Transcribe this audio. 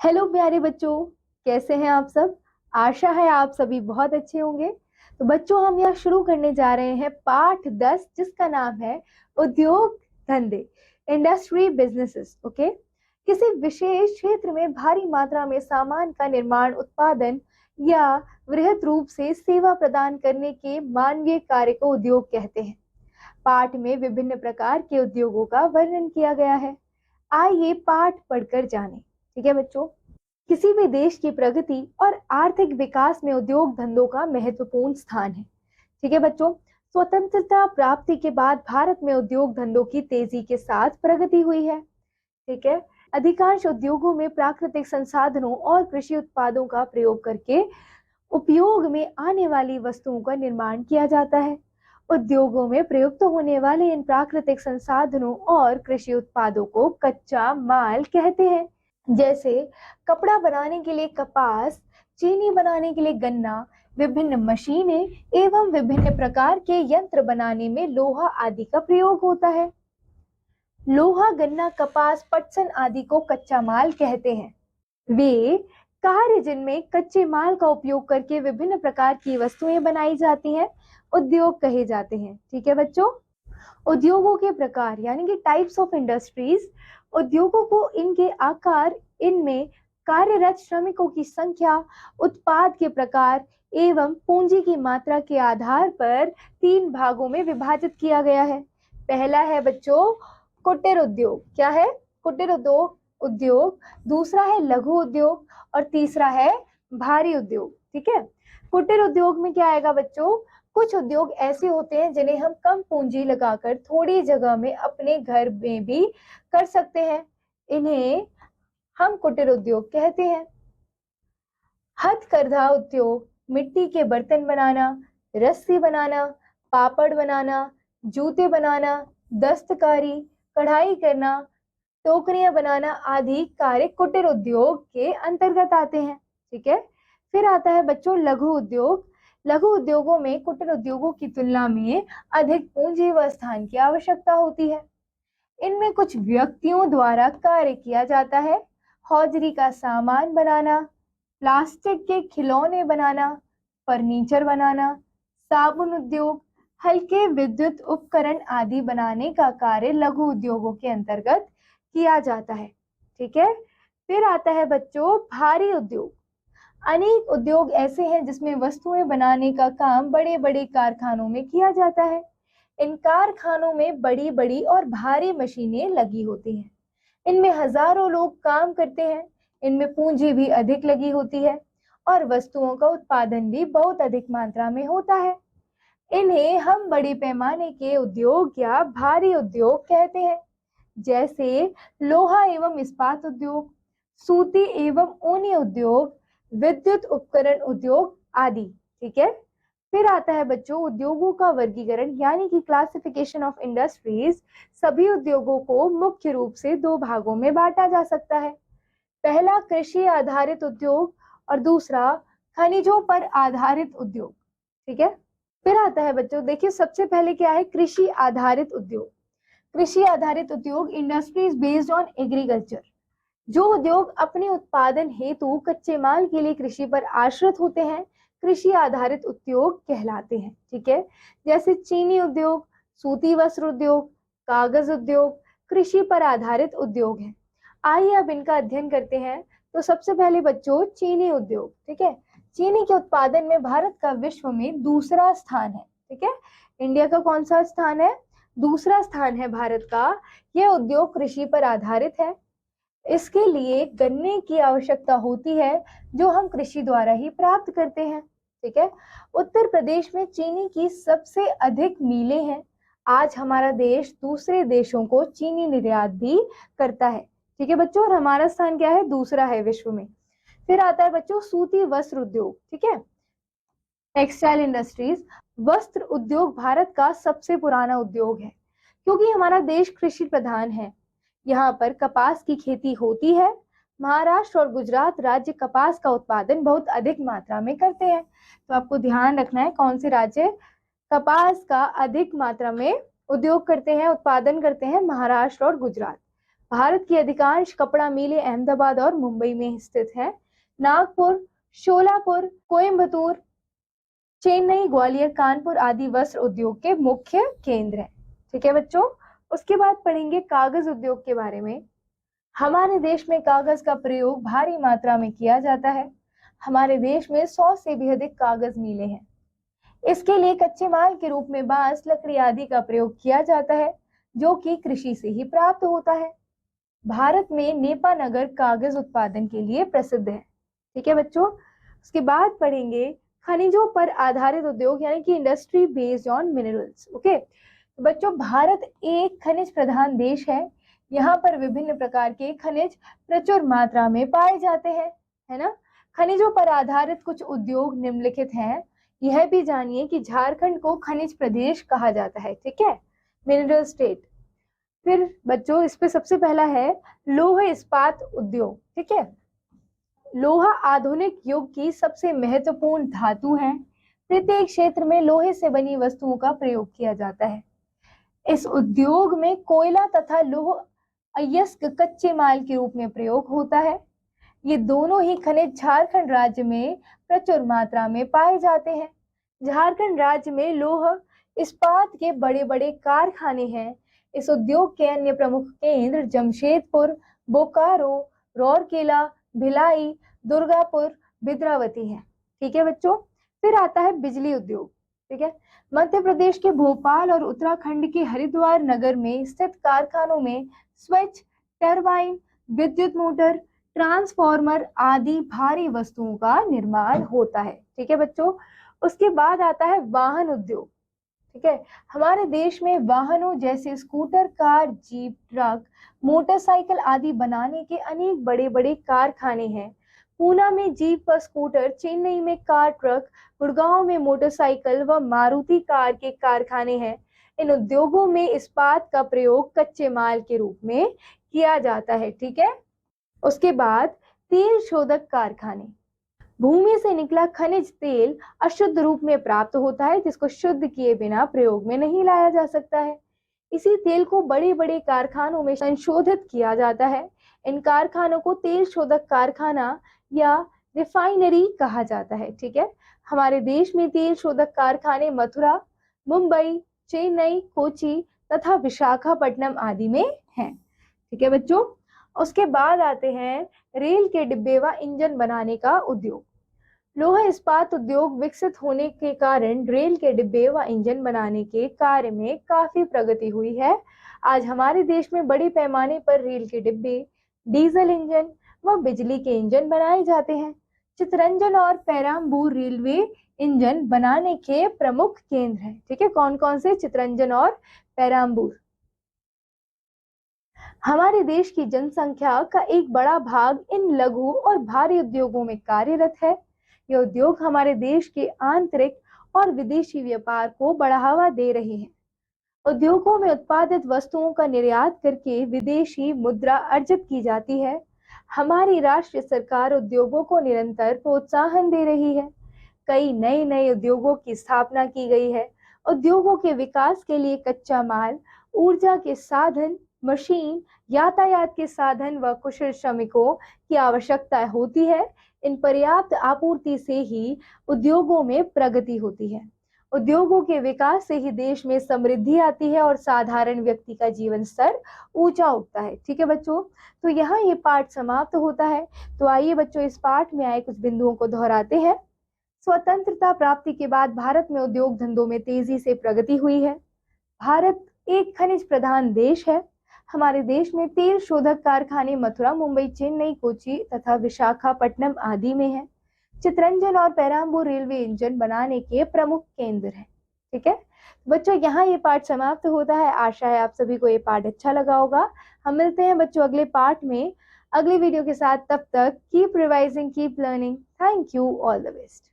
Hello प्यारे बच्चों, कैसे हैं आप सब। आशा है आप सभी बहुत अच्छे होंगे। तो बच्चों, हम यहाँ शुरू करने जा रहे हैं पाठ 10, जिसका नाम है उद्योग धंधे, इंडस्ट्री बिजनेसेस। ओके। किसी विशेष क्षेत्र में भारी मात्रा में सामान का निर्माण, उत्पादन या वृहद रूप से सेवा प्रदान करने के मानवीय कार्य को उद्योग कहते हैं। पाठ में विभिन्न प्रकार के उद्योगों का वर्णन किया गया है। आइए पाठ पढ़कर जानें। ठीक है बच्चों। किसी भी देश की प्रगति और आर्थिक विकास में उद्योग धंधों का महत्वपूर्ण स्थान है। ठीक है बच्चों। स्वतंत्रता प्राप्ति के बाद भारत में उद्योग धंधों की तेजी के साथ प्रगति हुई है। ठीक है। अधिकांश उद्योगों में प्राकृतिक संसाधनों और कृषि उत्पादों का प्रयोग करके उपयोग में आने वाली वस्तुओं का निर्माण किया जाता है। उद्योगों में प्रयुक्त होने वाले इन प्राकृतिक संसाधनों और कृषि उत्पादों को कच्चा माल कहते हैं। जैसे कपड़ा बनाने के लिए कपास, चीनी बनाने के लिए गन्ना, विभिन्न मशीनें एवं विभिन्न प्रकार के यंत्र बनाने में लोहा आदि का प्रयोग होता है। लोहा, गन्ना, कपास, पटसन आदि को कच्चा माल कहते हैं। वे कार्य जिनमें कच्चे माल का उपयोग करके विभिन्न प्रकार की वस्तुएं बनाई जाती हैं, उद्योग कहे जाते हैं। ठीक है बच्चों। उद्योगों के प्रकार यानी कि टाइप्स ऑफ इंडस्ट्रीज। उद्योगों को इनके आकार, इनमें कार्यरत श्रमिकों की संख्या, उत्पाद के प्रकार एवं पूंजी की मात्रा के आधार पर 3 भागों में विभाजित किया गया है। पहला है बच्चों कुटीर उद्योग। क्या है? कुटीर उद्योग। दूसरा है लघु उद्योग और तीसरा है भारी उद्योग। ठीक है। कुटीर उद्योग में क्या आएगा बच्चों? कुछ उद्योग ऐसे होते हैं जिन्हें हम कम पूंजी लगाकर थोड़ी जगह में अपने घर में भी कर सकते हैं। इन्हें हम कुटीर उद्योग कहते हैं। हथकरघा उद्योग, मिट्टी के बर्तन बनाना, रस्सी बनाना, पापड़ बनाना, जूते बनाना, दस्तकारी, कढ़ाई करना, टोकरियां बनाना आदि कार्य कुटीर उद्योग के अंतर्गत आते हैं। ठीक है। फिर आता है बच्चों लघु उद्योग। लघु उद्योगों में कुटीर उद्योगों की तुलना में अधिक पूंजी व स्थान की आवश्यकता होती है। इनमें कुछ व्यक्तियों द्वारा कार्य किया जाता है। हौजरी का सामान बनाना, प्लास्टिक के खिलौने बनाना, फर्नीचर बनाना, साबुन उद्योग, हल्के विद्युत उपकरण आदि बनाने का कार्य लघु उद्योगों के अंतर्गत किया जाता है। ठीक है। फिर आता है बच्चों भारी उद्योग। अनेक उद्योग ऐसे हैं जिसमें वस्तुएं बनाने का काम बड़े बड़े कारखानों में किया जाता है। इन कारखानों में बड़ी बड़ी और भारी मशीनें लगी होती हैं। इनमें हजारों लोग काम करते हैं। इनमें पूंजी भी अधिक लगी होती है और वस्तुओं का उत्पादन भी बहुत अधिक मात्रा में होता है। इन्हें हम बड़े पैमाने के उद्योग या भारी उद्योग कहते हैं। जैसे लोहा एवं इस्पात उद्योग, सूती एवं ऊनी उद्योग, विद्युत उपकरण उद्योग आदि। ठीक है। फिर आता है बच्चों उद्योगों का वर्गीकरण यानी कि क्लासिफिकेशन ऑफ इंडस्ट्रीज। सभी उद्योगों को मुख्य रूप से 2 भागों में बांटा जा सकता है। पहला कृषि आधारित उद्योग और दूसरा खनिजों पर आधारित उद्योग। ठीक है। फिर आता है बच्चों, देखिए सबसे पहले क्या है? कृषि आधारित उद्योग। कृषि आधारित उद्योग इंडस्ट्रीज बेस्ड ऑन एग्रीकल्चर। जो उद्योग अपने उत्पादन हेतु कच्चे माल के लिए कृषि पर आश्रित होते हैं, कृषि आधारित उद्योग कहलाते हैं। ठीक है। जैसे चीनी उद्योग, सूती वस्त्र उद्योग, कागज उद्योग कृषि पर आधारित उद्योग हैं। आइए अब इनका अध्ययन करते हैं। तो सबसे पहले बच्चों चीनी उद्योग। ठीक है। चीनी के उत्पादन में भारत का विश्व में दूसरा स्थान है। ठीक है। इंडिया का कौन सा स्थान है? दूसरा स्थान है भारत का। यह उद्योग कृषि पर आधारित है। इसके लिए गन्ने की आवश्यकता होती है जो हम कृषि द्वारा ही प्राप्त करते हैं। ठीक है। उत्तर प्रदेश में चीनी की सबसे अधिक मिलें हैं। आज हमारा देश दूसरे देशों को चीनी निर्यात भी करता है। ठीक है बच्चों। और हमारा स्थान क्या है? दूसरा है विश्व में। फिर आता है बच्चों सूती वस्त्र उद्योग। ठीक है। Textile industries. वस्त्र उद्योग भारत का सबसे पुराना उद्योग है क्योंकि हमारा देश कृषि प्रधान है। यहाँ पर कपास की खेती होती है। महाराष्ट्र और गुजरात राज्य कपास का उत्पादन बहुत अधिक मात्रा में करते हैं। तो आपको ध्यान रखना है कौन से राज्य कपास का अधिक मात्रा में उद्योग करते हैं, उत्पादन करते हैं? महाराष्ट्र और गुजरात। भारत की अधिकांश कपड़ा मिलें अहमदाबाद और मुंबई में स्थित है। नागपुर, शोलापुर, कोयम्बतूर, चेन्नई, ग्वालियर, कानपुर आदि वस्त्र उद्योग के मुख्य केंद्र हैं। ठीक है बच्चों, उसके बाद पढ़ेंगे कागज उद्योग के बारे में। हमारे देश में कागज का प्रयोग भारी मात्रा में किया जाता है। हमारे देश में 100 से भी अधिक कागज मिलें हैं। इसके लिए कच्चे माल के रूप में बांस, लकड़ी आदि का प्रयोग किया जाता है, जो कि कृषि से ही प्राप्त होता है। भारत में नेपानगर कागज उत्पादन के लिए प्रसिद्ध है। ठीक है बच्चों, उसके बाद पढ़ेंगे खनिजों पर आधारित उद्योग, यानी कि industry based on minerals. Okay, तो बच्चों भारत एक खनिज प्रधान देश है। यहाँ पर विभिन्न प्रकार के खनिज प्रचुर मात्रा में पाए जाते हैं, है ना। खनिजों पर आधारित कुछ उद्योग निम्नलिखित हैं। यह भी जानिए कि झारखंड को खनिज प्रदेश कहा जाता है। ठीक है, मिनरल स्टेट। फिर बच्चों इस पे सबसे पहला है लौह इस्पात उद्योग। ठीक है, लोहा आधुनिक युग की सबसे महत्वपूर्ण धातु है। प्रत्येक क्षेत्र में लोहे से बनी वस्तुओं का प्रयोग किया जाता है। इस उद्योग में कोयला तथा लौह अयस्क कच्चे माल के रूप में प्रयोग होता है। ये दोनों ही खनिज झारखंड राज्य में प्रचुर मात्रा में पाए जाते हैं। झारखंड राज्य में लौह इस्पात के बड़े बड़े कारखाने हैं। इस उद्योग के अन्य प्रमुख केंद्र जमशेदपुर, बोकारो, राउरकेला, भिलाई, दुर्गापुर, बिद्रावती है। ठीक है बच्चों, फिर आता है बिजली उद्योग। ठीक है, मध्य प्रदेश के भोपाल और उत्तराखंड के हरिद्वार नगर में स्थित कारखानों में स्विच, टरबाइन, विद्युत मोटर, ट्रांसफार्मर आदि भारी वस्तुओं का निर्माण होता है। ठीक है बच्चों, उसके बाद आता है वाहन उद्योग। ठीक है, हमारे देश में वाहनों जैसे scooter, car, jeep, truck, motorcycle आदि बनाने के अनेक बड़े बड़े कारखाने हैं। पूना में जीप व स्कूटर, चेन्नई में कार, ट्रक, गुड़गांव में मोटरसाइकिल व मारुति कार के कारखाने हैं। इन उद्योगों में इस्पात का प्रयोग कच्चे माल के रूप में किया जाता है। ठीक है, उसके बाद तेल शोधक कारखाने। भूमि से निकला खनिज तेल अशुद्ध रूप में प्राप्त होता है, जिसको शुद्ध किए बिना प्रयोग में नहीं लाया जा सकता है। इसी तेल को बड़े बड़े कारखानों में संशोधित किया जाता है। इन कारखानों को तेल शोधक कारखाना या रिफाइनरी कहा जाता है। ठीक है, हमारे देश में तेल शोधक कारखाने मथुरा, मुंबई, चेन्नई, कोची तथा विशाखापट्टनम आदि में हैं। ठीक है बच्चों, उसके बाद आते हैं रेल के डिब्बे व इंजन बनाने का उद्योग। लोहा इस्पात उद्योग विकसित होने के कारण रेल के डिब्बे व इंजन बनाने के कार्य में काफी प्रगति हुई है। आज हमारे देश में बड़े पैमाने पर रेल के डिब्बे, डीजल इंजन व बिजली के इंजन बनाए जाते हैं। चितरंजन और पेराम्बूर रेलवे इंजन बनाने के प्रमुख केंद्र हैं। ठीक है, कौन कौन से? चितरंजन और पेराम्बूर। हमारे देश की जनसंख्या का एक बड़ा भाग इन लघु और भारी उद्योगों में कार्यरत है। ये उद्योग हमारे देश के आंतरिक और विदेशी व्यापार को बढ़ावा दे रहे हैं। उद्योगों में उत्पादित वस्तुओं का निर्यात करके विदेशी मुद्रा अर्जित की जाती है। हमारी राष्ट्रीय सरकार उद्योगों को निरंतर प्रोत्साहन दे रही है। कई नए नए उद्योगों की स्थापना की गई है। उद्योगों के विकास के लिए कच्चा माल, ऊर्जा के साधन, मशीन, यातायात के साधन व कुशल श्रमिकों की आवश्यकता होती है। इन पर्याप्त आपूर्ति से ही उद्योगों में प्रगति होती है। उद्योगों के विकास से ही देश में समृद्धि आती है और साधारण व्यक्ति का जीवन स्तर ऊंचा उठता है। ठीक है बच्चों, तो यहाँ ये पाठ समाप्त होता है। तो आइए बच्चों, इस पाठ में आए कुछ बिंदुओं को दोहराते हैं। स्वतंत्रता प्राप्ति के बाद भारत में उद्योग धंधों में तेजी से प्रगति हुई है। भारत एक खनिज प्रधान देश है। हमारे देश में तेल शोधक कारखाने मथुरा, मुंबई, चेन्नई, कोची तथा विशाखापट्टनम आदि में है। चितरंजन और पेराम्बूर रेलवे इंजन बनाने के प्रमुख केंद्र हैं। ठीक है बच्चों, यहाँ ये पाठ समाप्त होता है। आशा है आप सभी को ये पाठ अच्छा लगा होगा। हम मिलते हैं बच्चों अगले पाठ में अगले वीडियो के साथ। तब तक keep revising, keep learning. Thank you, all the best.